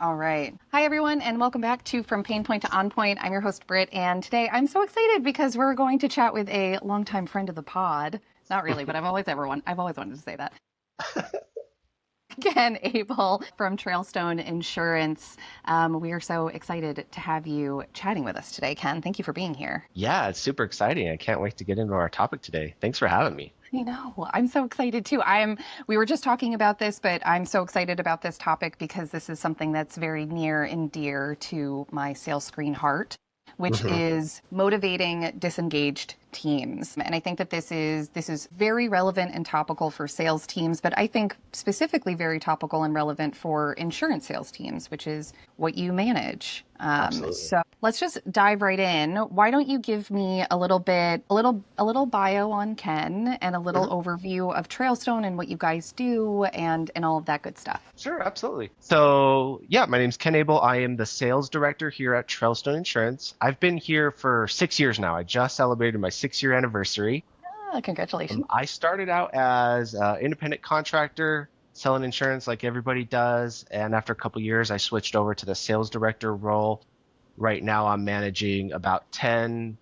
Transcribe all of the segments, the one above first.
All right. Hi, everyone, and welcome back to From Pain Point to On Point. I'm your host, Britt, and today I'm so excited because we're going to chat with a longtime friend of the pod. Not really, but I've always wanted to say that. Again, Abel from Trailstone Insurance. We are so excited to have you chatting with us today, Ken. Thank you for being here. Yeah, it's super exciting. I can't wait to get into our topic today. Thanks for having me. I know. I'm so excited too. We were just talking about this, but I'm so excited about this topic because this is something that's very near and dear to my SalesScreen heart, which hmm is motivating disengaged teams. And I think that this is very relevant and topical for sales teams, but I think specifically very topical and relevant for insurance sales teams, which is what you manage. Absolutely. So let's just dive right in. Why don't you give me a little bio on Ken and a little Mhm. overview of Trailstone and what you guys do and all of that good stuff. Sure, absolutely. So, yeah, my name's Ken Abel. I am the sales director here at Trailstone Insurance. I've been here for 6 years now. I just celebrated my 6 year anniversary. Congratulations. I started out as an independent contractor selling insurance like everybody does. And after a couple years, I switched over to the sales director role. Right now, I'm managing about 10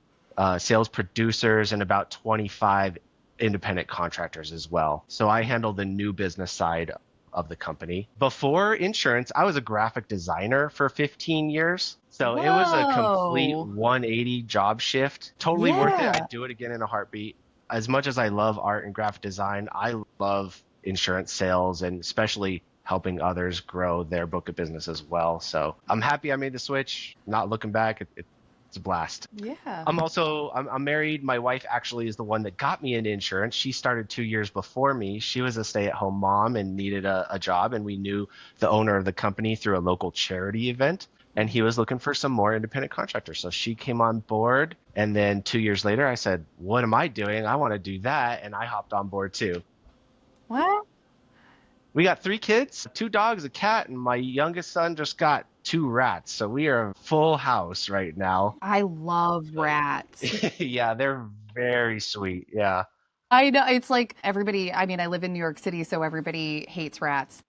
sales producers and about 25 independent contractors as well. So I handle the new business side of the company. Before insurance, I was a graphic designer for 15 years. So it was a complete Whoa. 180 job shift. Totally worth it. Yeah. I'd do it again in a heartbeat. As much as I love art and graphic design, I love insurance sales and especially helping others grow their book of business as well. So I'm happy I made the switch, not looking back. It's a blast. Yeah. I'm married. My wife actually is the one that got me into insurance. She started 2 years before me. She was a stay-at-home mom and needed a job, and we knew the owner of the company through a local charity event, and he was looking for some more independent contractors. So she came on board, and then 2 years later, I said, "What am I doing? I want to do that," and I hopped on board too. What? We got 3 kids, 2 dogs, a cat, and my youngest son just got 2 rats. So we are a full house right now. I love But rats. yeah, they're very sweet. Yeah. I know it's like everybody, I mean, I live in New York City, so everybody hates rats.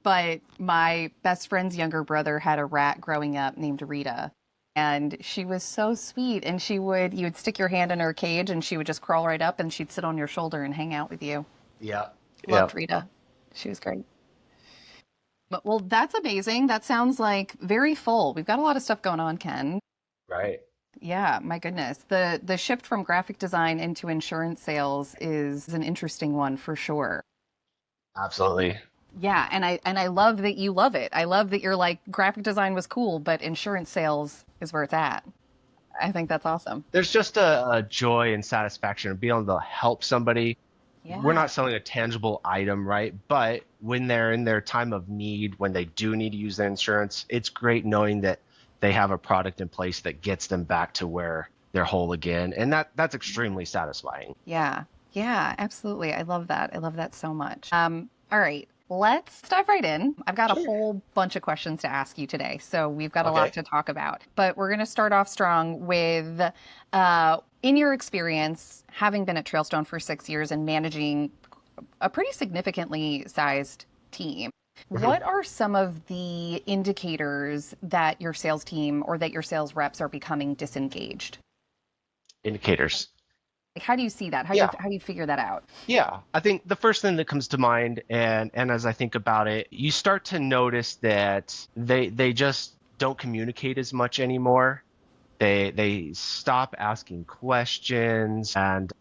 But my best friend's younger brother had a rat growing up named Rita. And she was so sweet. And you would stick your hand in her cage and she would just crawl right up and she'd sit on your shoulder and hang out with you. Yeah. Yeah. Loved Rita. She was great. But well, that's amazing. That sounds like very full. We've got a lot of stuff going on, Ken. Right. Yeah, my goodness. The shift from graphic design into insurance sales is an interesting one for sure. Absolutely. Yeah, and I love that you love it. I love that you're like graphic design was cool, but insurance sales is where it's at. I think that's awesome. There's just a joy and satisfaction of being able to help somebody. We're Yeah. not selling a tangible item, right? But when they're in their time of need, when they do need to use their insurance, it's great knowing that they have a product in place that gets them back to where they're whole again. And that's extremely satisfying. Yeah. Yeah, absolutely. I love that. I love that so much. All right. Let's dive right in. I've got a Sure. whole bunch of questions to ask you today, so we've got a lot Okay. to talk about. But we're going to start off strong with, in your experience, having been at Trailstone for 6 years and managing a pretty significantly sized team, Mhm. what are some of the indicators that your sales team or that your sales reps are becoming disengaged? Indicators. Like, how do you see that? Yeah. How do you figure that out? Yeah, I think the first thing that comes to mind, and as I think about it, you start to notice that they just don't communicate as much anymore. They stop asking questions and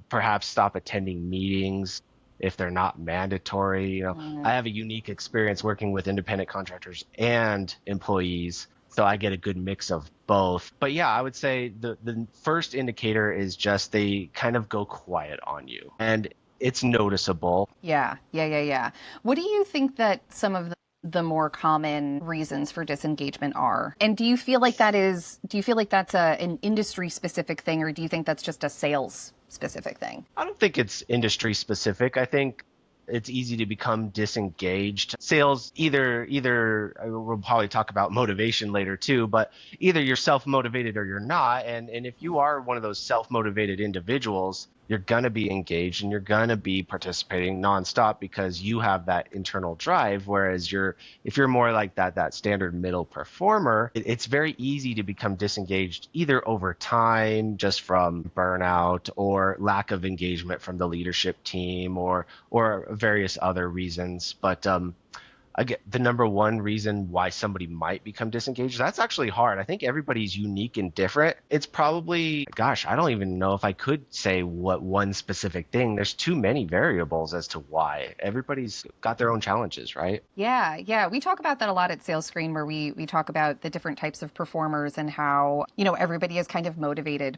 perhaps stop attending meetings if they're not mandatory. I have a unique experience working with independent contractors and employees, so I get a good mix of both. But yeah, I would say the first indicator is just they kind of go quiet on you, and it's noticeable. Yeah, yeah, yeah, yeah. What do you think that some of the more common reasons for disengagement are? And do you feel like that's an industry specific thing, or do you think that's just a sales specific thing? I don't think it's industry specific. I think it's easy to become disengaged. Sales either we'll probably talk about motivation later too, but either you're self-motivated or you're not. And if you are one of those self-motivated individuals, you're going to be engaged and you're going to be participating nonstop because you have that internal drive. Whereas if you're more like that standard middle performer, it's very easy to become disengaged either over time, just from burnout or lack of engagement from the leadership team or various other reasons. But again, the number one reason why somebody might become disengaged, that's actually hard. I think everybody's unique and different. It's probably, gosh, I don't even know if I could say what one specific thing. There's too many variables as to why. Everybody's got their own challenges, right? Yeah, yeah. We talk about that a lot at SalesScreen, where we talk about the different types of performers and how, everybody is kind of motivated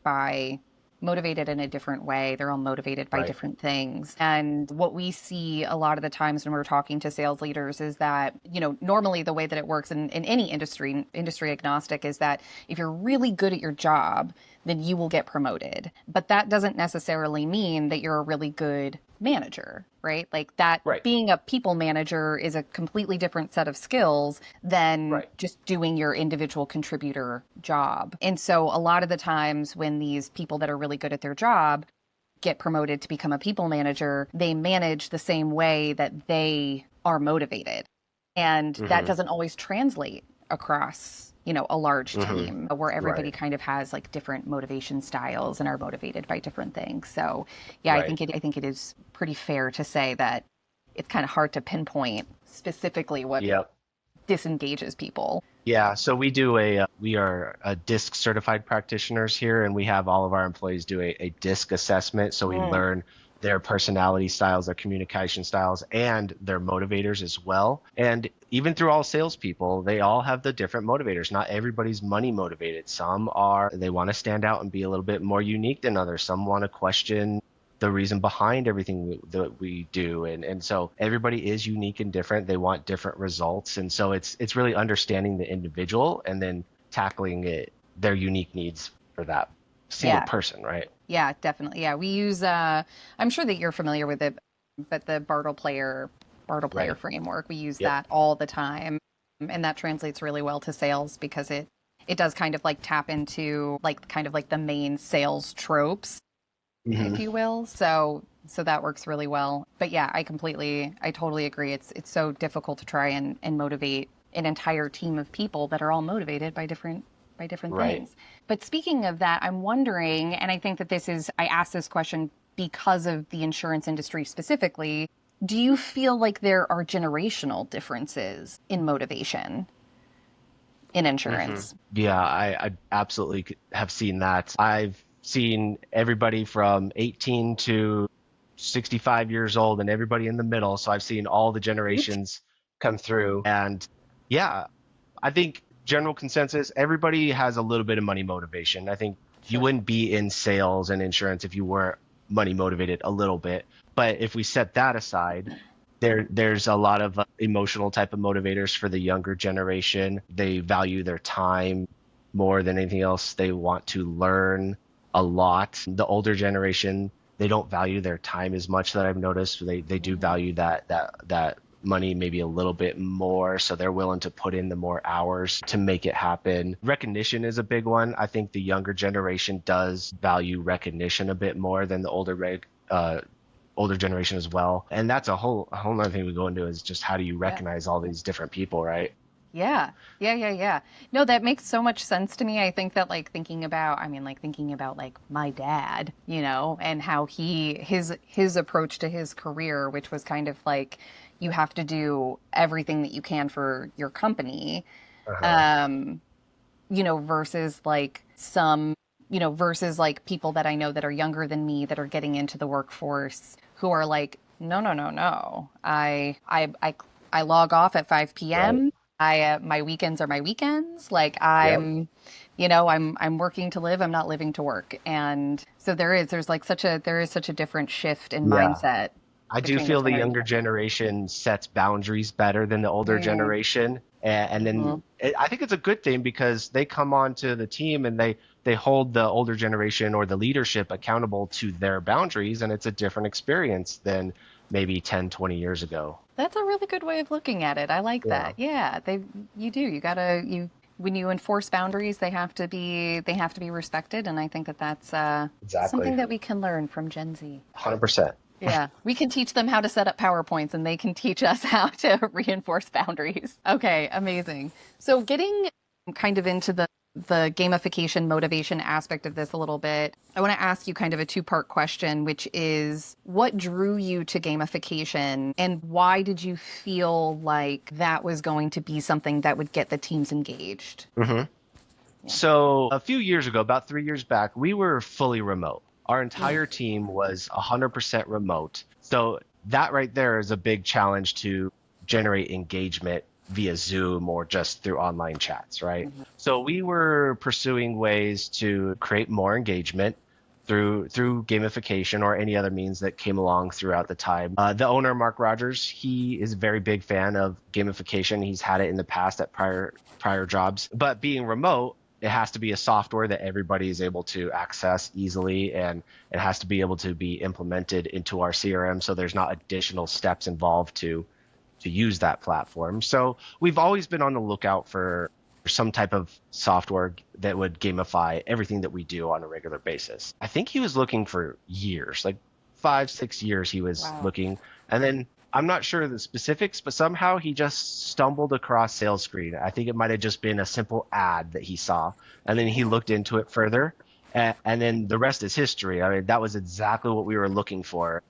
in a different way. They're all motivated by Right. different things. And what we see a lot of the times when we're talking to sales leaders is that, normally the way that it works in any industry agnostic, is that if you're really good at your job, then you will get promoted. But that doesn't necessarily mean that you're a really good manager, right? Like that Right. being a people manager is a completely different set of skills than Right. just doing your individual contributor job. And so a lot of the times when these people that are really good at their job get promoted to become a people manager, they manage the same way that they are motivated. And that Mm-hmm. doesn't always translate across a large Mm-hmm. team where everybody Right. kind of has like different motivation styles and are motivated by different things. So yeah, Right. I think it is pretty fair to say that it's kind of hard to pinpoint specifically what Yep. disengages people. Yeah, so we are a DISC certified practitioners here, and we have all of our employees do a DISC assessment. So we Mm, learn their personality styles, their communication styles, and their motivators as well. And even through all salespeople, they all have the different motivators. Not everybody's money motivated. Some are, they want to stand out and be a little bit more unique than others. Some want to question the reason behind everything that we do, and so everybody is unique and different. They want different results, and so it's really understanding the individual and then tackling their unique needs for that single yeah, person, right? yeah, definitely. Yeah, we use. I'm sure that you're familiar with it, but the Bartle player Right. framework, we use Yep. that all the time, and that translates really well to sales because it does kind of like tap into like kind of like the main sales tropes, Hmm. if you will. So that works really well. But yeah, I totally agree. It's so difficult to try and motivate an entire team of people that are all motivated by different Right. things. But speaking of that, I'm wondering, and I think that I asked this question because of the insurance industry specifically. Do you feel like there are generational differences in motivation in Hmm. insurance? Yeah, I absolutely have seen that. I've seen everybody from 18 to 65 years old and everybody in the middle. So I've seen all the generations come through. And yeah, I think general consensus, everybody has a little bit of money motivation. I think you Sure. wouldn't be in sales and insurance if you weren't money motivated a little bit. But if we set that aside, there's a lot of emotional type of motivators for the younger generation. They value their time more than anything else. They want to learn a lot. The older generation, they don't value their time as much that I've noticed. They do Mhm. value that money maybe a little bit more, so they're willing to put in the more hours to make it happen. Recognition is a big one. I think the younger generation does value recognition a bit more than the older generation as well. And that's a whole other thing we go into is just how do you Yeah. recognize all these different people, right? Yeah. Yeah, yeah, yeah. No, that makes so much sense to me. I think that like thinking about like my dad, and how his approach to his career, which was kind of like you have to do everything that you can for your company, Uh-huh. um, versus like versus like people that I know that are younger than me that are getting into the workforce who are like, no, no, no, no. I log off at 5 Right. p.m. My weekends are my weekends. Like Yep. I'm working to live. I'm not living to work. And so there is such a different shift in Yeah. mindset I do between the feel the younger generations. generation sets boundaries better than the older Mm, generation. And mhm. then I think it's a good thing because they come onto the team and they hold the older generation or the leadership accountable to their boundaries. And it's a different experience than maybe 10, 20 years ago. That's a really good way of looking at it. I like Yeah. that. Yeah, you do. You when you enforce boundaries, they have to be respected, and I think that that's Exactly. something that we can learn from Gen Z. 100%. Yeah, we can teach them how to set up PowerPoints, and they can teach us how to reinforce boundaries. Okay, amazing. So getting kind of into the gamification motivation aspect of this a little bit, I want to ask you kind of a two-part question, which is what drew you to gamification and why did you feel like that was going to be something that would get the teams engaged? hmm Yeah. So a few years ago, about 3 years back, we were fully remote. Our Mm. entire team was 100% remote. So that right there is a big challenge to generate engagement via Zoom or just through online chats, right? Mhm. So we were pursuing ways to create more engagement through gamification or any other means that came along throughout the time. The owner, Mark Rogers, he is a very big fan of gamification. He's had it in the past at prior jobs, but being remote, it has to be a software that everybody is able to access easily, and it has to be able to be implemented into our CRM, so there's not additional steps involved to use that platform. So we've always been on the lookout for some type of software that would gamify everything that we do on a regular basis. I think he was looking for years, like 5, 6 years he was Wow. looking. And then I'm not sure the specifics, but somehow he just stumbled across SalesScreen. I think it might have just been a simple ad that he saw. And then he Yeah. looked into it further. And then the rest is history. I mean, that was exactly what we were looking for.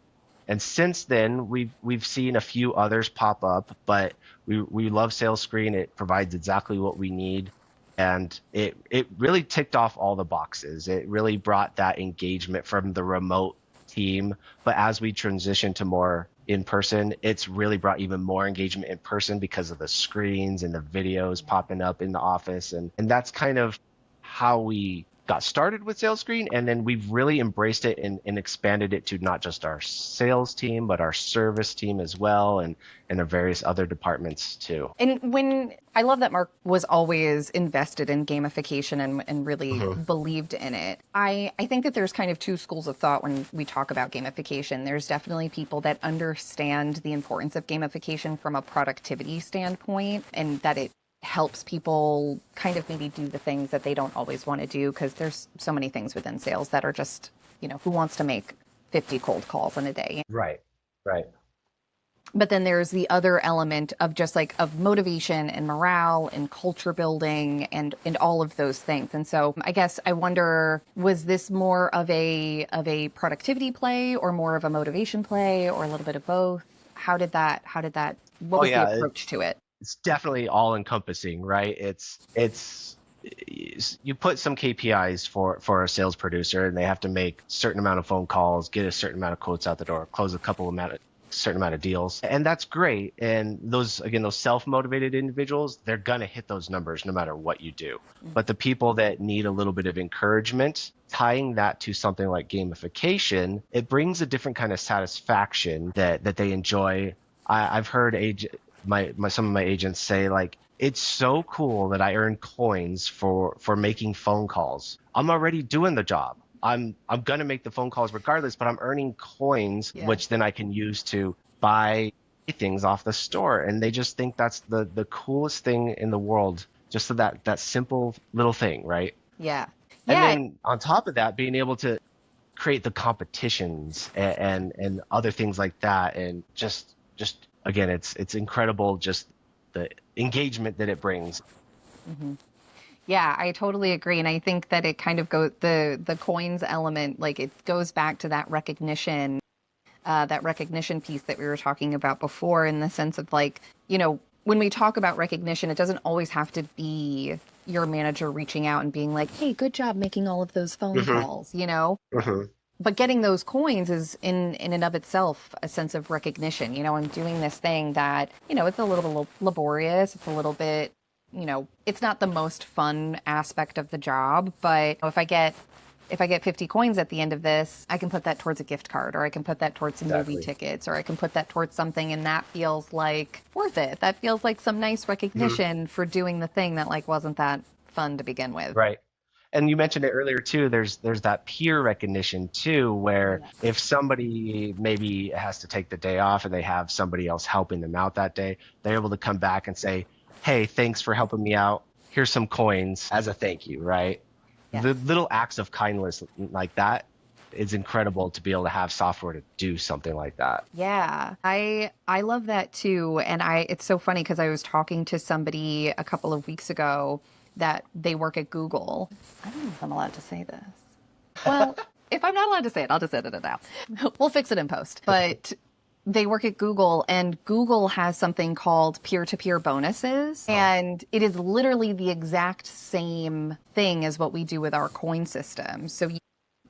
And since then, we've seen a few others pop up, but we love SalesScreen. It provides exactly what we need, and it really ticked off all the boxes. It really brought that engagement from the remote team. But as we transition to more in person, it's really brought even more engagement in person because of the screens and the videos popping up in the office, and that's kind of how we got started with SalesScreen, and then we've really embraced it and expanded it to not just our sales team, but our service team as well, and the various other departments too. And when I love that Mark was always invested in gamification and really hmm believed in it. I think that there's kind of two schools of thought when we talk about gamification. There's definitely people that understand the importance of gamification from a productivity standpoint and that it helps people kind of maybe do the things that they don't always want to do because there's so many things within sales that are just, who wants to make 50 cold calls in a day? Right, right. But then there's the other element of just like of motivation and morale and culture building and all of those things. And so I guess I wonder, was this more of a productivity play or more of a motivation play or a little bit of both? How did that what Oh was the yeah, approach to it? it's definitely all encompassing, right? You put some KPIs for a sales producer, and they have to make a certain amount of phone calls, get a certain amount of quotes out the door, close certain amount of deals, and that's great. And those self-motivated individuals, they're gonna hit those numbers no matter what you do. But the people that need a little bit of encouragement, tying that to something like gamification, it brings a different kind of satisfaction that they enjoy. I've heard some of my agents say, like, it's so cool that I earn coins for making phone calls. I'm already doing the job. I'm gonna make the phone calls regardless, but I'm earning coins, Yeah. which then I can use to buy things off the store. And they just think that's the coolest thing in the world. Just so that simple little thing, right? Yeah. And Yeah. then on top of that, being able to create the competitions and other things like that, and just again, it's incredible, just the engagement that it brings. Mhm. Yeah, I totally agree. And I think that it kind of goes the coins element, like it goes back to that recognition piece that we were talking about before, in the sense of like, when we talk about recognition, it doesn't always have to be your manager reaching out and being like, hey, good job making all of those phone hmm calls. hmm But getting those coins is in and of itself a sense of recognition. I'm doing this thing that, it's a little laborious. It's a little bit, it's not the most fun aspect of the job, but if I get 50 coins at the end of this, I can put that towards a gift card, or I can put that towards some movie Exactly. tickets, or I can put that towards something, and that feels like worth it. That feels like some nice hmm recognition for doing the thing that like wasn't that fun to begin with. Right. And you mentioned it earlier too. There's that peer recognition too, where Yeah. if somebody maybe has to take the day off and they have somebody else helping them out that day, they're able to come back and say, "Hey, thanks for helping me out. here's some coins as a thank you, right? Yes. The little acts of kindness like that is incredible to be able to have software to do something like that. Yeah, I love that too. And it's so funny because I was talking to somebody a couple of weeks ago that they work at Google. I don't know if I'm allowed to say this. Well, if I'm not allowed to say it, I'll just edit it out. We'll fix it in post. But they work at Google, and Google has something called peer-to-peer bonuses. And it is literally the exact same thing as what we do with our coin system. So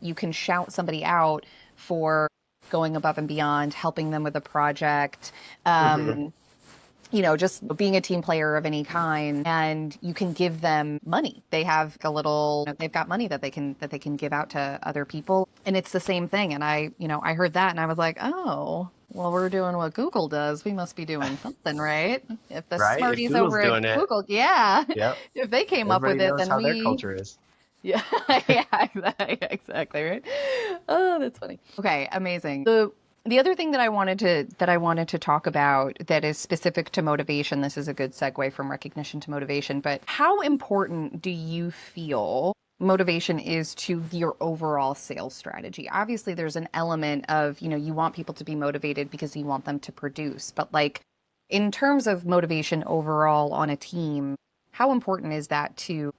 you can shout somebody out for going above and beyond, helping them with a project, just being a team player of any kind, and you can give them money. They have they've got money that they can give out to other people, and it's the same thing. And I heard that, and I was like, oh, well, we're doing what Google does. We must be doing something, right? If the Right? If smarties Google's over doing at it, Google, yeah, yep. if they came up Everybody with it, knows then how their we. culture is. Yeah, yeah, exactly, right. Oh, that's funny. Okay, amazing. The other thing that I wanted to talk about that is specific to motivation, this is a good segue from recognition to motivation, but how important do you feel motivation is to your overall sales strategy? Obviously, there's an element of, you want people to be motivated because you want them to produce, but like in terms of motivation overall on a team, how important is that to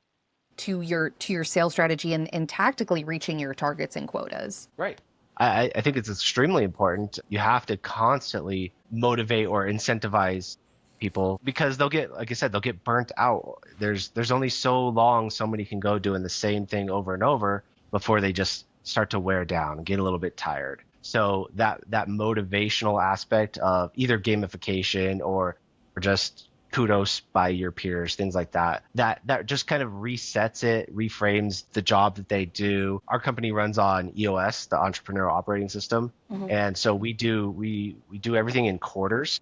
your sales strategy and tactically reaching your targets and quotas? Right. I think it's extremely important. You have to constantly motivate or incentivize people because they'll get, like I said, they'll get burnt out. There's only so long somebody can go doing the same thing over and over before they just start to wear down and get a little bit tired. So that motivational aspect of either gamification or just kudos by your peers, things like that just kind of resets it, reframes the job that they do. Our company runs on EOS, the entrepreneurial operating system. And so we do everything in quarters.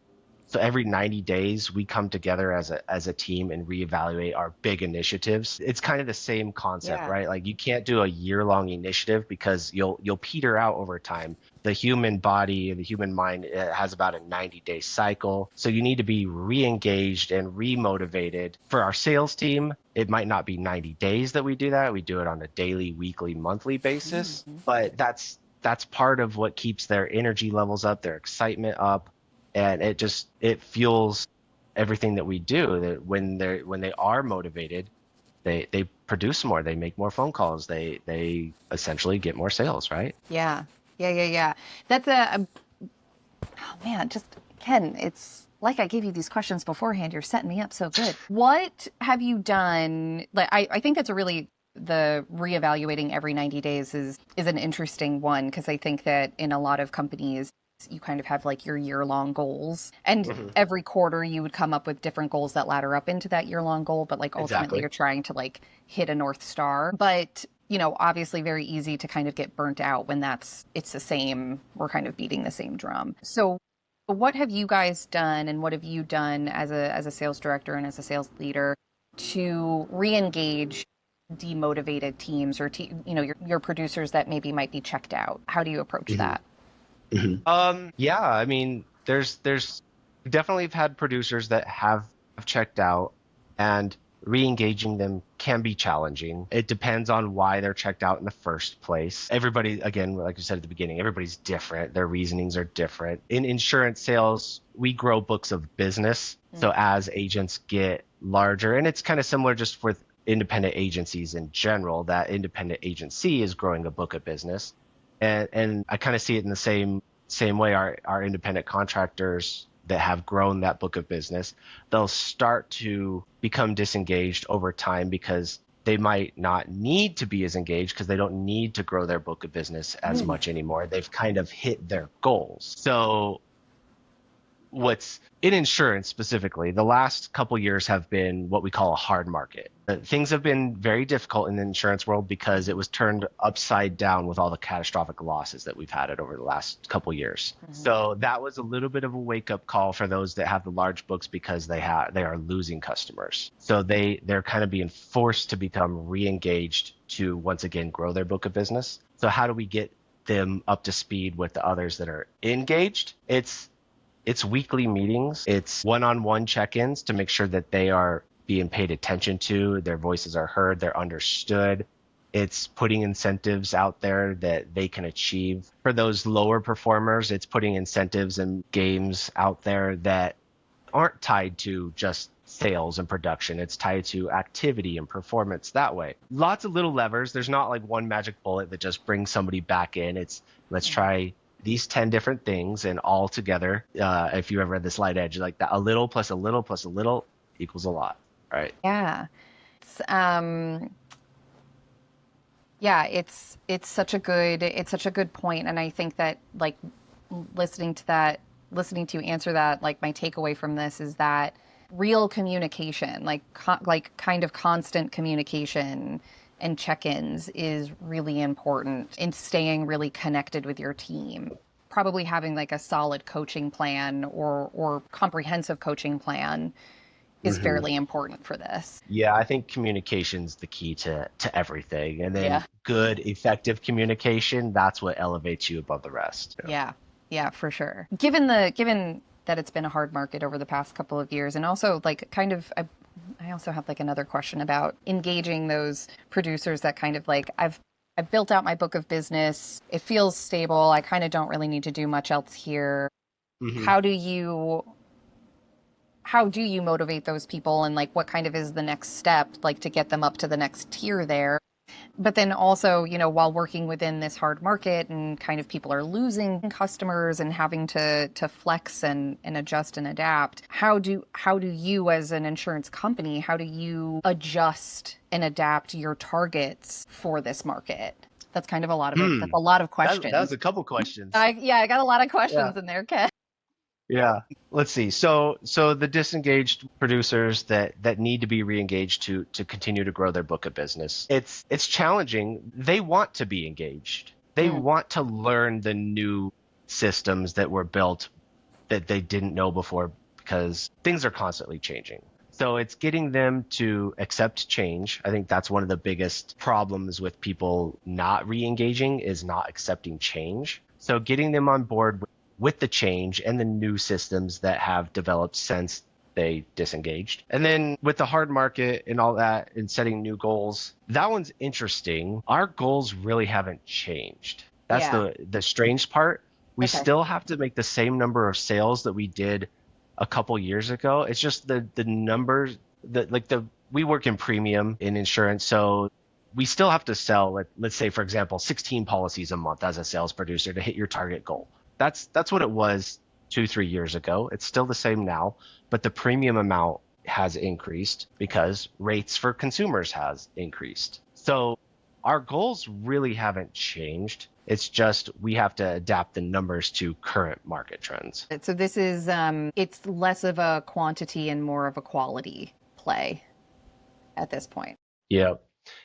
So every 90 days we come together as a team and reevaluate our big initiatives. It's kind of the same concept, Yeah. right? Like you can't do a year-long initiative because you'll peter out over time. The human body, the human mind, it has about a 90-day cycle. So you need to be re-engaged and re-motivated. For our sales team, it might not be 90 days that we do that. We do it on a daily, weekly, monthly basis. But that's part of what keeps their energy levels up, their excitement up. And it fuels everything that we do. That when they are motivated, they produce more, they make more phone calls, they essentially get more sales, right? Yeah. Yeah. That's oh man, just Ken, it's like I gave you these questions beforehand. You're setting me up so good. What have you done? Like, I think that's the reevaluating every 90 days is an interesting one because I think that in a lot of companies, you kind of have like your year-long goals, and every quarter you would come up with different goals that ladder up into that year-long goal, but like ultimately Exactly. you're trying to like hit a North Star. But obviously very easy to kind of get burnt out when it's the same, we're kind of beating the same drum. So what have you guys done, and what have you done as a sales director and as a sales leader to re-engage demotivated teams or your producers that maybe might be checked out? How do you approach that? Yeah, I mean, there's definitely have had producers that have checked out, and re-engaging them can be challenging. It depends on why they're checked out in the first place. Everybody, again, like you said at the beginning, everybody's different. Their reasonings are different. In insurance sales, we grow books of business. So as agents get larger, and it's kind of similar just with independent agencies in general, that independent agency is growing a book of business. And I kind of see it in the same way our independent contractors that have grown that book of business, they'll start to become disengaged over time because they might not need to be as engaged because they don't need to grow their book of business as much anymore. They've kind of hit their goals. So what's in insurance specifically, the last couple years have been what we call a hard market. Things have been very difficult in the insurance world because it was turned upside down with all the catastrophic losses that we've had it over the last couple years. So that was a little bit of a wake up call for those that have the large books because they are losing customers. So they're kind of being forced to become re-engaged to once again grow their book of business. So how do we get them up to speed with the others that are engaged? It's weekly meetings. It's one-on-one check-ins to make sure that they are being paid attention to, their voices are heard, they're understood. It's putting incentives out there that they can achieve. For those lower performers, it's putting incentives and games out there that aren't tied to just sales and production. It's tied to activity and performance that way. Lots of little levers. There's not like one magic bullet that just brings somebody back in. It's let's try these 10 different things and all together. If you ever read The Slight Edge, like that, a little plus a little plus a little equals a lot, right? Yeah. It's, yeah, it's such a good point, and I think that like listening to you answer that, like my takeaway from this is that real communication, like kind of constant communication and check-ins is really important in staying really connected with your team. Probably having like a solid coaching plan or comprehensive coaching plan is Mm-hmm. fairly important for this. Yeah, I think communication's the key to everything. And then Yeah. good, effective communication, that's what elevates you above the rest. Yeah. Yeah. Yeah, for sure. Given that it's been a hard market over the past couple of years, and also like kind of I also have like another question about engaging those producers that kind of like I've built out my book of business. It feels stable. I kind of don't really need to do much else here. Hmm. How do you how do you motivate those people, and like what kind of is the next step like to get them up to the next tier there? But then also, while working within this hard market and kind of people are losing customers and having to flex and adjust and adapt, how do you as an insurance company, how do you adjust and adapt your targets for this market? That's kind of a lot of it. That's Hmm. a lot of That was questions. a couple questions. I got a lot of Yeah. questions in there, Ken. Yeah. Let's see. So the disengaged producers that need to be reengaged to continue to grow their book of business. It's challenging. They want to be engaged. They Mm, want to learn the new systems that were built that they didn't know before because things are constantly changing. So it's getting them to accept change. I think that's one of the biggest problems with people not re-engaging is not accepting change. So getting them on board with the change and the new systems that have developed since they disengaged. And then with the hard market and all that and setting new goals, that one's interesting. Our goals really haven't changed. That's yeah. the strange part. We Okay. still have to make the same number of sales that we did a couple years ago. It's just the numbers that like the we work in premium in insurance, so we still have to sell, let's say for example, 16 policies a month as a sales producer to hit your target goal. That's what it was 2, 3 years ago. It's still the same now, but the premium amount has increased because rates for consumers has increased. So our goals really haven't changed. It's just we have to adapt the numbers to current market trends. So this is it's less of a quantity and more of a quality play at this point. Yeah.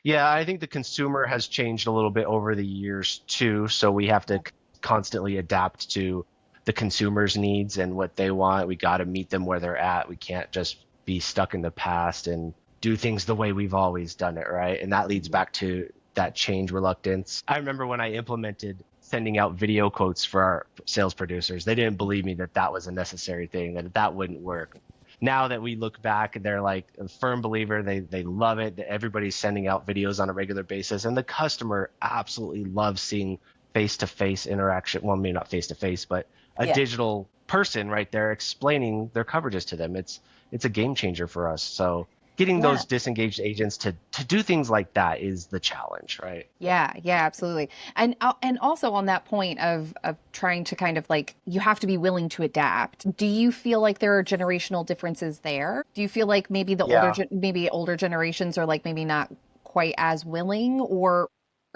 Yeah, I think the consumer has changed a little bit over the years too. So we have to constantly adapt to the consumer's needs and what they want. We got to meet them where they're at. We can't just be stuck in the past and do things the way we've always done it, right? And that leads back to that change reluctance. I remember when I implemented sending out video quotes for our sales producers, they didn't believe me that that was a necessary thing, that that wouldn't work. Now that we look back, they're like a firm believer. They love it. That everybody's sending out videos on a regular basis, and the customer absolutely loves seeing face to face interaction. Well, maybe not face to face, but a Yeah. digital person right there explaining their coverages to them. It's a game changer for us. So getting Yeah. those disengaged agents to do things like that is the challenge, right? Yeah, yeah, absolutely. And also on that point of trying to kind of like you have to be willing to adapt. Do you feel like there are generational differences there? Do you feel like maybe Yeah, maybe older generations are like maybe not quite as willing, or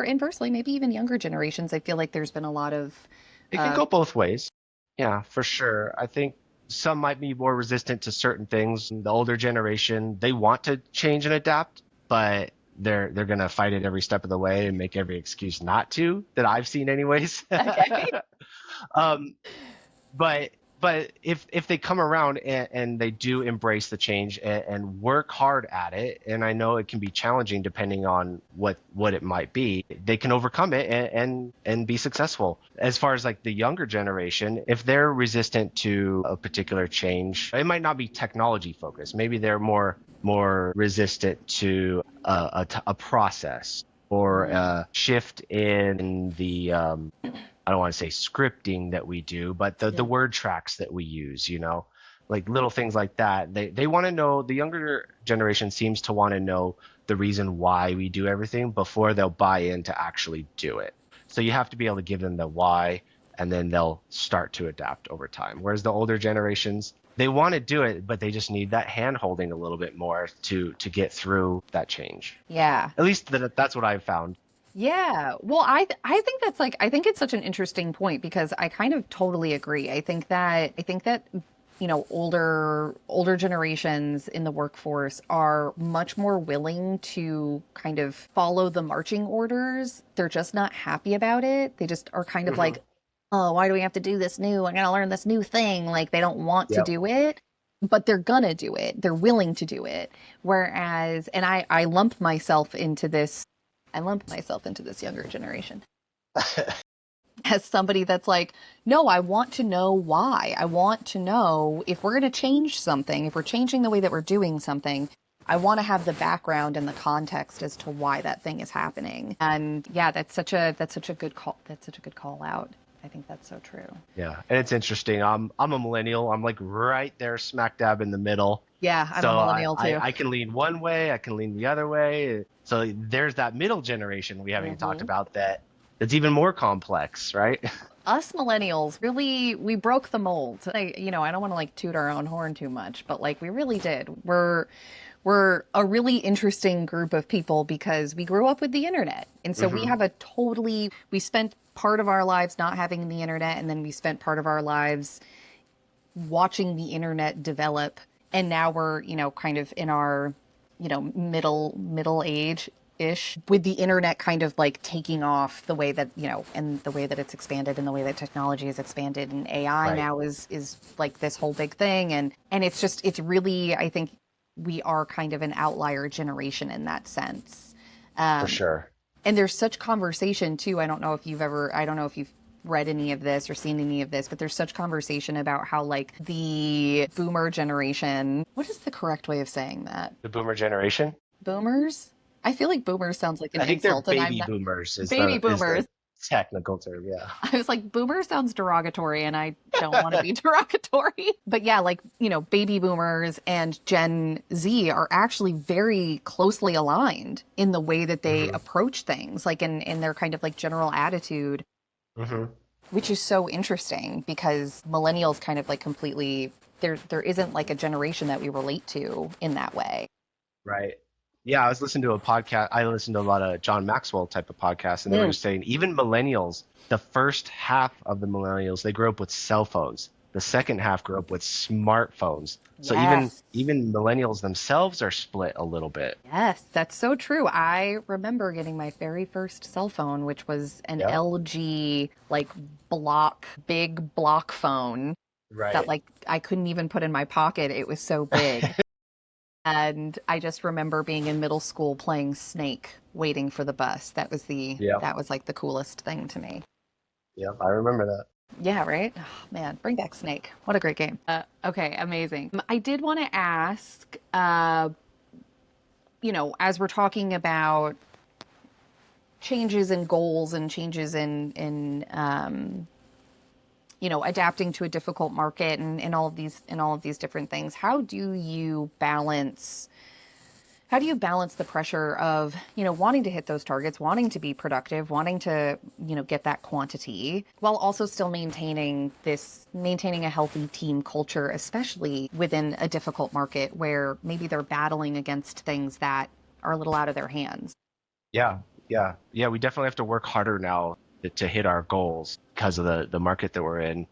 inversely maybe even younger generations? I feel like there's been a lot of it can uh go both ways. Yeah, for sure. I think some might be more resistant to certain things. The older generation, they want to change and adapt, but they're gonna fight it every step of the way and make every excuse not to, that I've seen anyways. okay. um, but But if they come around and they do embrace the change and work hard at it, and I know it can be challenging depending on what it might be, they can overcome it and be successful. As far as like the younger generation, if they're resistant to a particular change, it might not be technology focused. Maybe they're more resistant to a process or a shift in the I don't want to say scripting that we do, but the Yeah. word tracks that we use, like little things like that. They want to know, the younger generation seems to want to know the reason why we do everything before they'll buy in to actually do it. So you have to be able to give them the why, and then they'll start to adapt over time. Whereas the older generations, they want to do it, but they just need that hand holding a little bit more to get through that change. Yeah. At least that's what I've found. Yeah. Well, I think that's like I think it's such an interesting point because I kind of totally agree. I think that older generations in the workforce are much more willing to kind of follow the marching orders. They're just not happy about it. They just are kind of Hmm. like, "Oh, why do we have to do this new? I gotta learn this new thing." Like they don't want to Yep. do it, but they're gonna do it. They're willing to do it. Whereas, and I lump myself into this younger generation as somebody that's like, no, I want to know why. I want to know if we're going to change something, if we're changing the way that we're doing something, I want to have the background and the context as to why that thing is happening. And yeah, that's such a good call. That's such a good call out. I think that's so true. Yeah, and it's interesting. I'm a millennial. I'm like right there, smack dab in the middle. Yeah, I'm a So millennial too. I can lean one way, I can lean the other way. So there's that middle generation we haven't even talked Hmm. about that's even more complex, right? Us millennials really we broke the mold. I don't want to like toot our own horn too much, but like we really did. We're a really interesting group of people because we grew up with the internet. And so Hmm. we spent part of our lives not having the internet, and then we spent part of our lives watching the internet develop. And now we're, kind of in our, middle age ish with the internet kind of like taking off the way that, and the way that it's expanded and the way that technology is expanded and AI Right, now is like this whole big thing. And it's really, I think we are kind of an outlier generation in that sense. for Um, sure. and there's such conversation too. I don't know if you've read any of this or seen any of this, but there's such conversation about how like the boomer generation, what is the correct way of saying that? The boomer generation. Boomers? I feel like boomers sounds like an I think they're insult and I'm baby not boomers is baby the boomers. technical term. Yeah. I was like, boomer sounds derogatory and I don't want to be derogatory. But yeah, like, baby boomers and Gen Z are actually very closely aligned in the way that they Hmm. approach things, like in their kind of like general attitude, Hmm. which is so interesting because millennials kind of like completely there isn't like a generation that we relate to in that way. Right. Yeah, I was listening to a podcast. I listened to a lot of John Maxwell type of podcasts, and they were Mm. just saying even millennials, the first half of the millennials, they grew up with cell phones. The second half grew up with smartphones. So even Yes. even millennials themselves are split a little bit. Yes, that's so true. I remember getting my very first cell phone, which was an Yep. LG like big block phone that Right. like I couldn't even put in my pocket. It was so big. And I just remember being in middle school playing Snake, waiting for the bus. Yep. That was like the coolest thing to me. Yep. I remember that. Yeah, right? Oh, man, bring back Snake. What a great game. Okay, amazing. I did want to ask, as we're talking about changes in goals and changes in adapting to a difficult market and all of these different things, how do you balance the pressure of, wanting to hit those targets, wanting to be productive, wanting to, get that quantity while also still maintaining a healthy team culture, especially within a difficult market where maybe they're battling against things that are a little out of their hands? Yeah. Yeah. Yeah. We definitely have to work harder now to hit our goals because of the market that we're in.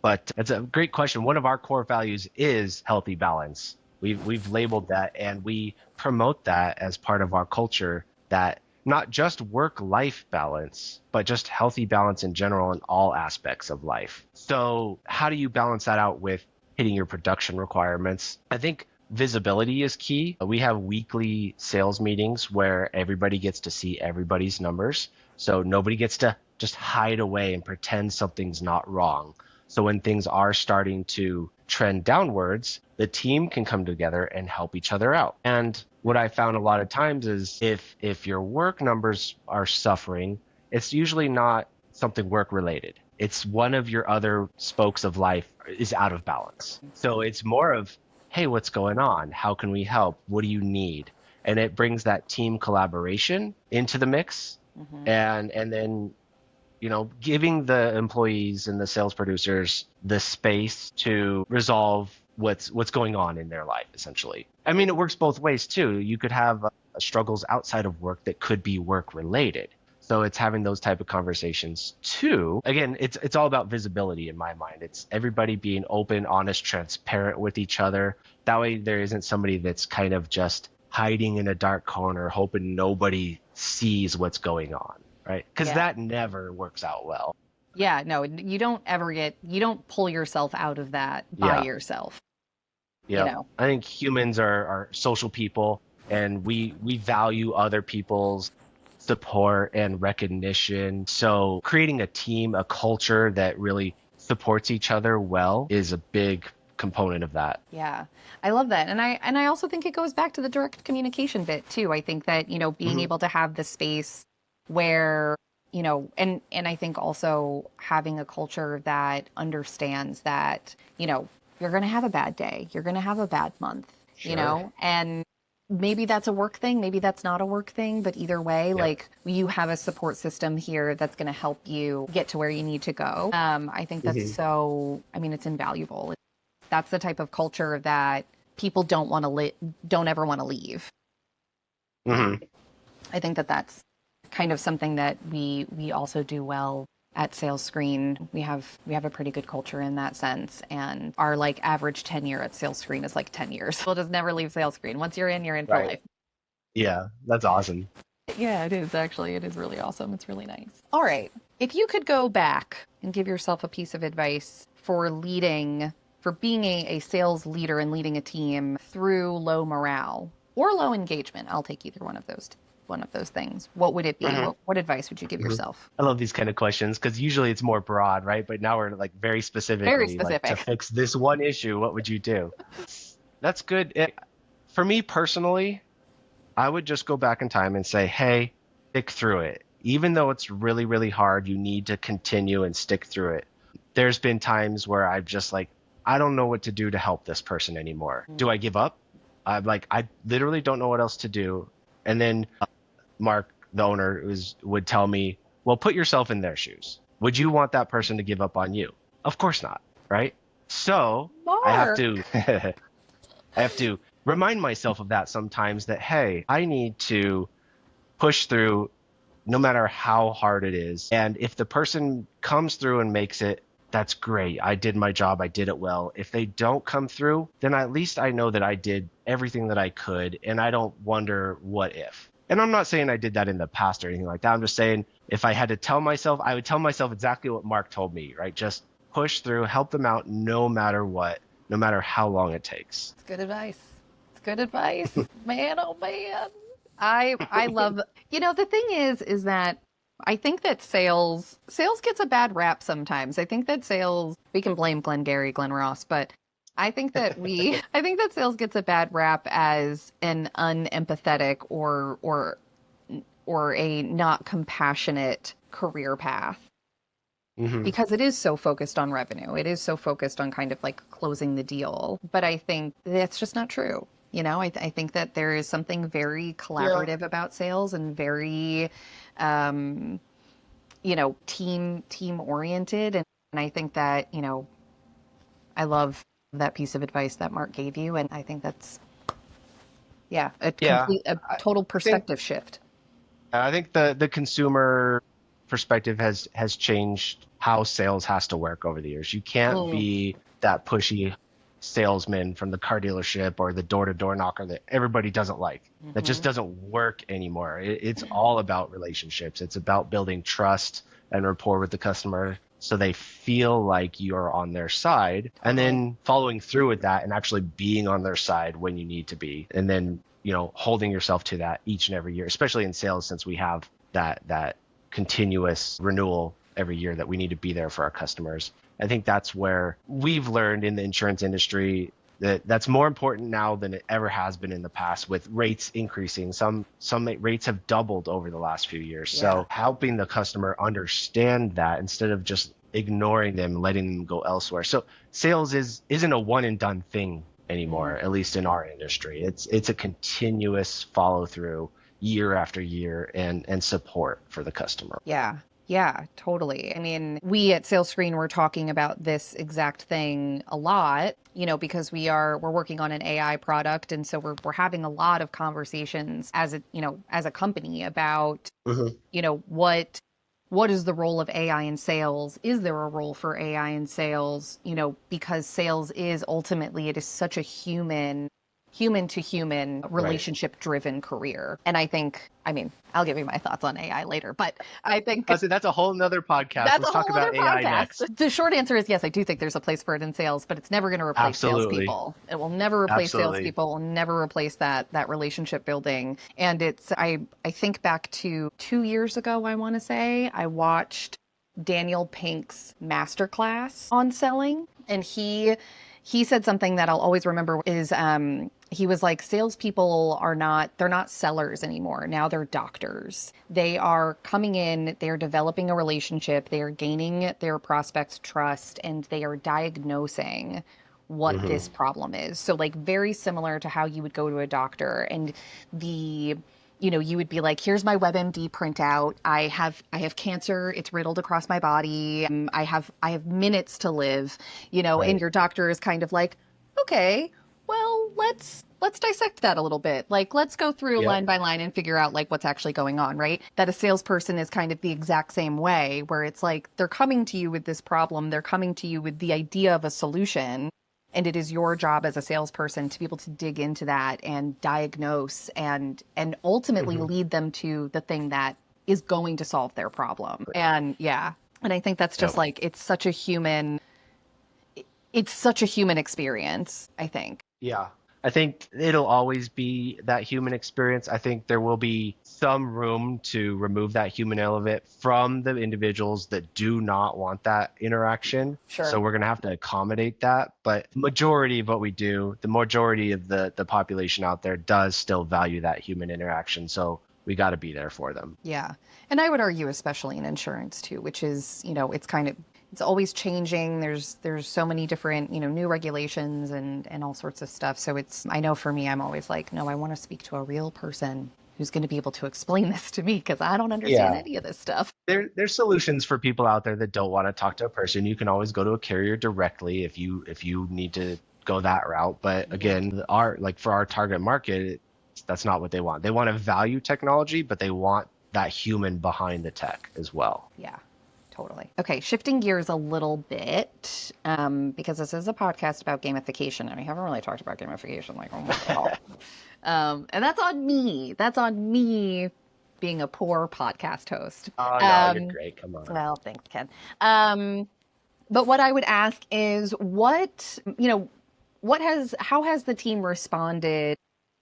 But it's a great question. One of our core values is healthy balance. We've labeled that and we promote that as part of our culture that not just work-life balance, but just healthy balance in general in all aspects of life. So how do you balance that out with hitting your production requirements? I think visibility is key. We have weekly sales meetings where everybody gets to see everybody's numbers. So nobody gets to just hide away and pretend something's not wrong. So when things are starting to trend downwards, the team can come together and help each other out. And what I found a lot of times is if your work numbers are suffering, it's usually not something work related. It's one of your other spokes of life is out of balance. So it's more of, hey, what's going on? How can we help? What do you need? And it brings that team collaboration into the mix. And then giving the employees and the sales producers the space to resolve what's going on in their life, essentially. I mean, it works both ways too. You could have struggles outside of work that could be work related. So it's having those type of conversations too. Again, it's all about visibility in my mind. It's everybody being open, honest, transparent with each other. That way there isn't somebody that's kind of just hiding in a dark corner, hoping nobody sees what's going on. Right? Because that never works out well. Yeah, no, you don't pull yourself out of that by yourself. Yeah. I think humans are social people, and we value other people's support and recognition. So creating a team, a culture that really supports each other well is a big component of that. Yeah, I love that. And I also think it goes back to the direct communication bit too. I think that, being able to have the space where, and I think also having a culture that understands that, you're going to have a bad day, you're going to have a bad month, and maybe that's a work thing, maybe that's not a work thing, but either way, like you have a support system here that's going to help you get to where you need to go. I think that's it's invaluable. That's the type of culture that people don't ever want to leave. I think that that's kind of something that we also do well at SalesScreen. We have a pretty good culture in that sense, and our average tenure at SalesScreen is 10 years. We'll just never leave SalesScreen. Once you're in for life. Yeah, that's awesome. Yeah, it is actually. It is really awesome. It's really nice. All right. If you could go back and give yourself a piece of advice for being a sales leader and leading a team through low morale or low engagement, I'll take either one of those things, what would it be? What advice would you give yourself? I love these kind of questions because usually it's more broad, right? But now we're very specific. To fix this one issue, what would you do? That's good. For me personally, I would just go back in time and say, hey, stick through it. Even though it's really, really hard, you need to continue and stick through it. There's been times where I've just I don't know what to do to help this person anymore. Do I give up? I literally don't know what else to do. And then Mark, the owner, would tell me, well, put yourself in their shoes. Would you want that person to give up on you? Of course not, right? So Mark. I have to remind myself of that sometimes, that, hey, I need to push through no matter how hard it is. And if the person comes through and makes it, that's great. I did my job. I did it well. If they don't come through, then at least I know that I did everything that I could, and I don't wonder what if. And I'm not saying I did that in the past or anything like that. I'm just saying if I had to tell myself, I would tell myself exactly what Mark told me, right? Just push through, help them out no matter what, no matter how long it takes. It's good advice. It's good advice. Man, oh man. I love, the thing is that I think that sales gets a bad rap sometimes. I think that we can blame Glenn Ross, but I think that sales gets a bad rap as an unempathetic or a not compassionate career path. Because it is so focused on revenue. It is so focused on kind of closing the deal. But I think that's just not true. I think that there is something very collaborative about sales and very, team oriented. And I think that, I love that piece of advice that Mark gave you. And I think that's, a total perspective shift. I think the consumer perspective has changed how sales has to work over the years. You can't be that pushy salesman from the car dealership or the door-to-door knocker that everybody doesn't like. That just doesn't work anymore. It's all about relationships. It's about building trust and rapport with the customer so they feel like you're on their side, and then following through with that and actually being on their side when you need to be, and then holding yourself to that each and every year, especially in sales, since we have that continuous renewal every year that we need to be there for our customers. I think that's where we've learned in the insurance industry that's more important now than it ever has been in the past, with rates increasing. Some rates have doubled over the last few years. Yeah. So helping the customer understand that instead of just ignoring them, letting them go elsewhere. So sales isn't a one and done thing anymore, at least in our industry. It's a continuous follow through year after year and support for the customer. Yeah, totally. I mean, we at SalesScreen were talking about this exact thing a lot, because we're working on an AI product. And so we're having a lot of conversations as a company about, what is the role of AI in sales? Is there a role for AI in sales? Because sales is ultimately, it is such a human to human relationship driven career. And I'll give you my thoughts on AI later, but I think that's a whole nother podcast. Let's talk about AI next. The short answer is yes, I do think there's a place for it in sales, but it's never going to replace salespeople. It will never replace salespeople. It will never replace that relationship building. And I think back to 2 years ago, I want to say, I watched Daniel Pink's masterclass on selling, and he said something that I'll always remember is he was like, salespeople they're not sellers anymore. Now they're doctors. They are coming in, they're developing a relationship, they are gaining their prospects' trust, and they are diagnosing what this problem is. So like very similar to how you would go to a doctor and you would be like, here's my WebMD printout. I have cancer. It's riddled across my body. I have minutes to live, and your doctor is kind of like, okay, well, let's dissect that a little bit. Like, let's go through line by line and figure out like what's actually going on, right? That a salesperson is kind of the exact same way, where it's like, they're coming to you with this problem. They're coming to you with the idea of a solution. And it is your job as a salesperson to be able to dig into that and diagnose and ultimately lead them to the thing that is going to solve their problem. And I think that's just like, it's such a human experience, I think. Yeah. I think it'll always be that human experience. I think there will be some room to remove that human element from the individuals that do not want that interaction. Sure. So we're going to have to accommodate that. But majority of what we do, the majority of the population out there does still value that human interaction. So we got to be there for them. Yeah. And I would argue, especially in insurance too, which is, it's always changing. There's so many different, new regulations and all sorts of stuff. So I know for me, I'm always like, no, I want to speak to a real person who's going to be able to explain this to me, because I don't understand any of this stuff. There's solutions for people out there that don't want to talk to a person. You can always go to a carrier directly if you need to go that route. But again, for our target market, that's not what they want. They want to value technology, but they want that human behind the tech as well. Yeah. Totally. Okay, shifting gears a little bit, because this is a podcast about gamification, and we haven't really talked about gamification like almost at all. And that's on me. That's on me being a poor podcast host. Oh, no, you're great. Come on. Well, thanks, Ken. But what I would ask is how has the team responded?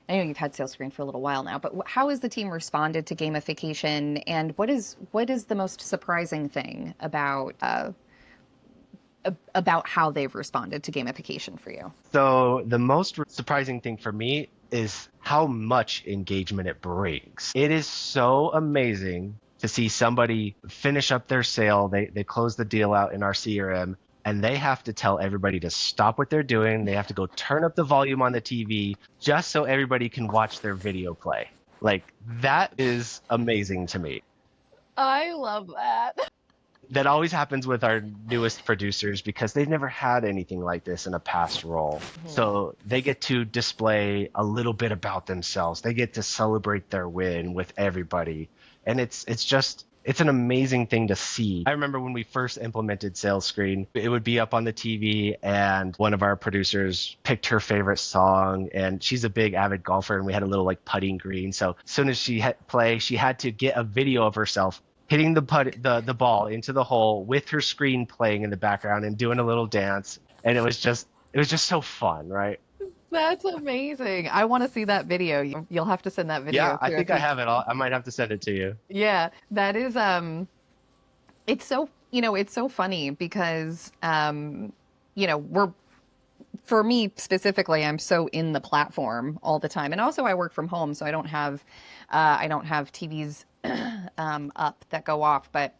I know you've had SalesScreen for a little while now, but how has the team responded to gamification, and what is the most surprising thing about how they've responded to gamification for you? So the most surprising thing for me is how much engagement it brings. It is so amazing to see somebody finish up their sale. They close the deal out in our CRM, and they have to tell everybody to stop what they're doing. They have to go turn up the volume on the TV just so everybody can watch their video play. Like, that is amazing to me. I love that. That always happens with our newest producers because they've never had anything like this in a past role. So they get to display a little bit about themselves. They get to celebrate their win with everybody. And it's just it's an amazing thing to see. I remember when we first implemented SalesScreen, it would be up on the TV and one of our producers picked her favorite song, and she's a big avid golfer, and we had a little like putting green. So as soon as she hit play, she had to get a video of herself hitting the ball into the hole with her screen playing in the background and doing a little dance. And it was just so fun, right? That's amazing. I want to see that video. You'll have to send that video Yeah, I through think if I you. have it. I might have to send it to you. Yeah, that is it's so, it's so funny because we're for me specifically, I'm so in the platform all the time. And also I work from home, so I don't have TVs up that go off, but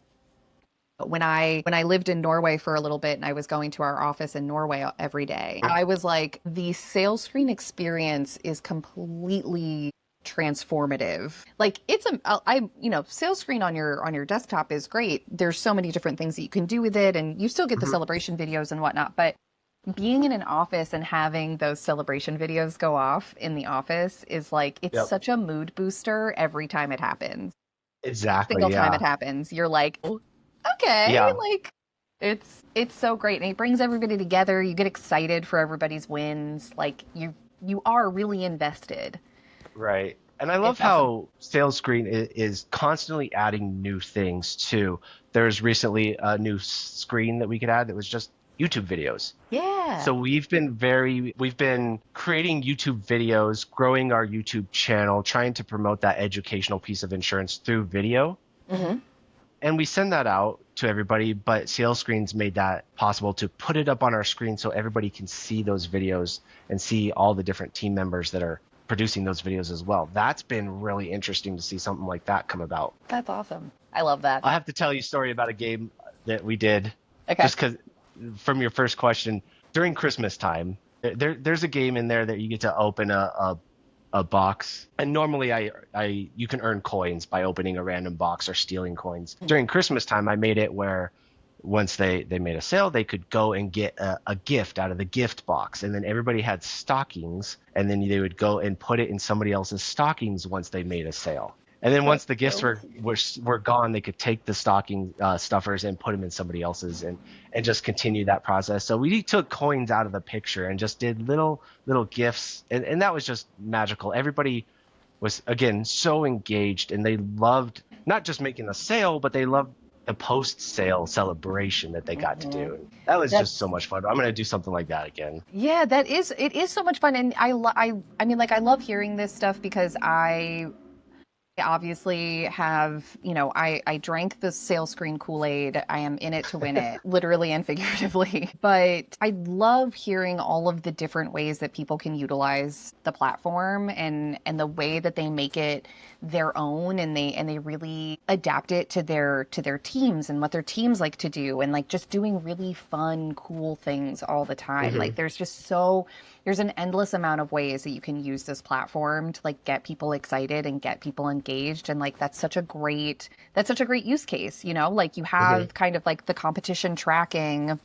when I lived in Norway for a little bit and I was going to our office in Norway every day, I was like, the sales screen experience is completely transformative. Like sales screen on your desktop is great. There's so many different things that you can do with it, and you still get the Mhm. celebration videos and whatnot, but being in an office and having those celebration videos go off in the office is like, it's Yep. such a mood booster every time it happens. Exactly. Single time it Yeah. happens, you're like, "Oh, okay, Yeah. like it's so great. And it brings everybody together. You get excited for everybody's wins. Like you are really invested. Right. And I love It's awesome. how SalesScreen is constantly adding new things too. There's recently a new screen that we could add that was just YouTube videos. Yeah. So we've been creating YouTube videos, growing our YouTube channel, trying to promote that educational piece of insurance through video. Hmm. And we send that out to everybody, but SalesScreen's made that possible to put it up on our screen so everybody can see those videos and see all the different team members that are producing those videos as well. That's been really interesting to see something like that come about. That's awesome. I love that. I have to tell you a story about a game that we did Okay. just because from your first question during Christmas time, there's a game in there that you get to open a box, and normally I you can earn coins by opening a random box or stealing coins. During Christmas time, I made it where once they made a sale, they could go and get a gift out of the gift box, and then everybody had stockings, and then they would go and put it in somebody else's stockings once they made a sale. And then once That's the gifts so were gone, they could take the stocking stuffers and put them in somebody else's, and just continue that process. So we took coins out of the picture and just did little gifts, and that was just magical. Everybody was again so engaged, and they loved not just making a sale, but they loved the post-sale celebration that they got to Mhm. do. And that was just so That's much fun. I'm gonna do something like that again. yeah, it is so much fun. And I mean, like, I love hearing this stuff because I obviously have, I drank the sales screen Kool-Aid. I am in it to win it, literally and figuratively. But I love hearing all of the different ways that people can utilize the platform and the way that they make it their own, and they really adapt it to their teams and what their teams like to do, and like just doing really fun, cool things all the time. Hmm. Like there's an endless amount of ways that you can use this platform to like get people excited and get people engaged, and like that's such a great use case, like you Hmm. have kind of like the competition tracking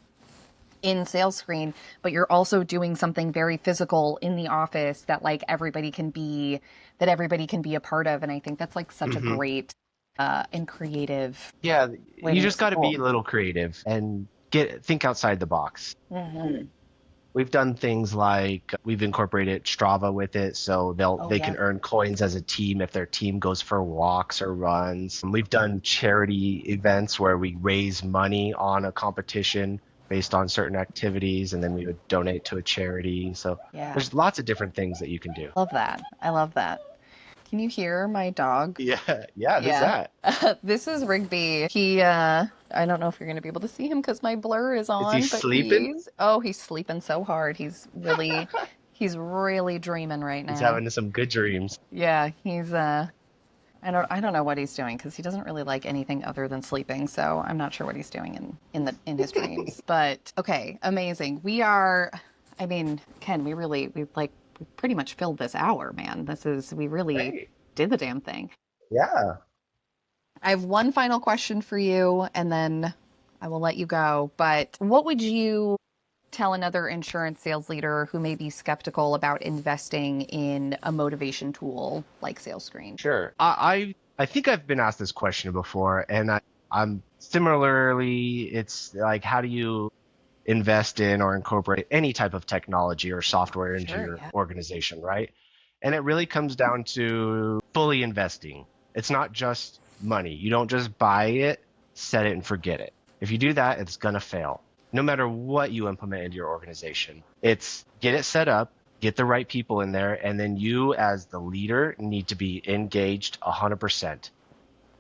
in sales screen, but you're also doing something very physical in the office that everybody can be a part of, and I think that's like such a Hmm. great and creative Yeah, way to you use just the got to be tool. a little creative and think outside the box. Hmm. We've done things like we've incorporated Strava with it, so Oh they yeah. can earn coins as a team if their team goes for walks or runs. We've done charity events where we raise money on a competition based on certain activities, and then we would donate to a charity. So Yeah, there's lots of different things that you can do. love that. I love that. Can you hear my dog? Yeah, yeah. Who's Yeah. that? This is Rigby. I don't know if you're going to be able to see him because my blur is Is he on, but sleeping? he's sleeping so hard. He's really dreaming right He's now. having some good dreams. Yeah, I don't know what he's doing because he doesn't really like anything other than sleeping. So I'm not sure what he's doing in his dreams. But okay, amazing. I mean, Ken, we pretty much filled this hour, man. We really Great. did the damn thing. Yeah. I have one final question for you, and then I will let you go. But what would you tell another insurance sales leader who may be skeptical about investing in a motivation tool like SalesScreen? Sure. I I think I've been asked this question before, and I'm similarly, it's like, how do you invest in or incorporate any type of technology or software into Sure, your yeah. organization, right? And it really comes down to fully investing. It's not just money. You don't just buy it, set it, and forget it. If you do that, it's going to fail. No matter what you implement into your organization, it's get it set up, get the right people in there, and then you, as the leader, need to be engaged 100%.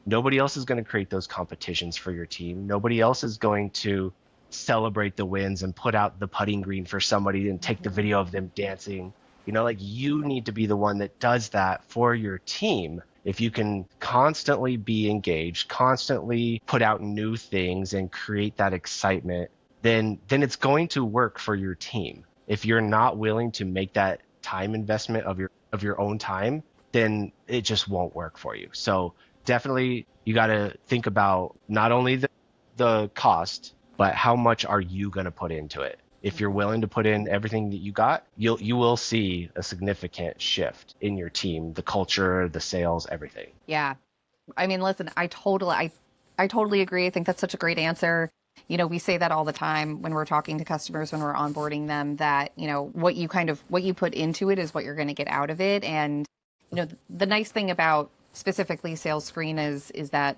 Nobody else is going to create those competitions for your team. Nobody else is going to celebrate the wins and put out the putting green for somebody and take the Mhm. video of them dancing. Like you need to be the one that does that for your team. If you can constantly be engaged, constantly put out new things and create that excitement, then it's going to work for your team. If you're not willing to make that time investment of your own time, then it just won't work for you. So definitely you got to think about not only the cost, but how much are you going to put into it? If you're willing to put in everything that you got, you will see a significant shift in your team, the culture, the sales, everything. Yeah. I mean, listen, I totally agree. I think that's such a great answer. We say that all the time when we're talking to customers, when we're onboarding them, that, what you put into it is what you're going to get out of it. And, the nice thing about specifically SalesScreen is that,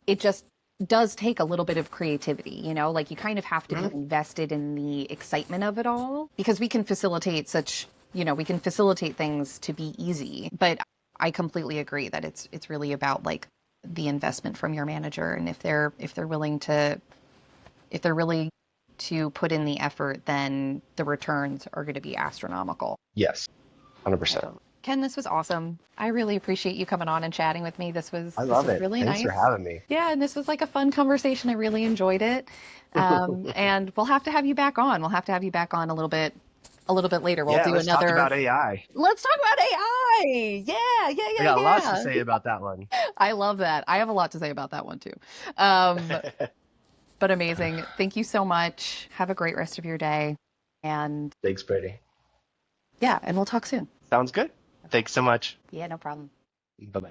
it just does take a little bit of creativity, like you kind of have to be Mhm. invested in the excitement of it all because we can facilitate things to be easy. But I completely agree that it's really about like the investment from your manager, and if they're willing to if they're willing to put in the effort, then the returns are going to be astronomical. Yes, 100%. So, Ken, this was awesome. I really appreciate you coming on and chatting with me. I This love was it. really Thanks for nice. having me. Yeah, and this was like a fun conversation. I really enjoyed it. And we'll have to have you back on. We'll have to have you back on a little bit later. We'll Yeah, do let's talk another. about AI. Let's talk about AI. Yeah, yeah, I yeah, got lots to yeah. say about that one. I love that. I have a lot to say about that one too. Um, but amazing. Thank you so much. Have a great rest of your day. And Thanks, Brady. yeah, and we'll talk soon. Sounds good. Okay. Thanks so much. Yeah, no problem. Bye bye.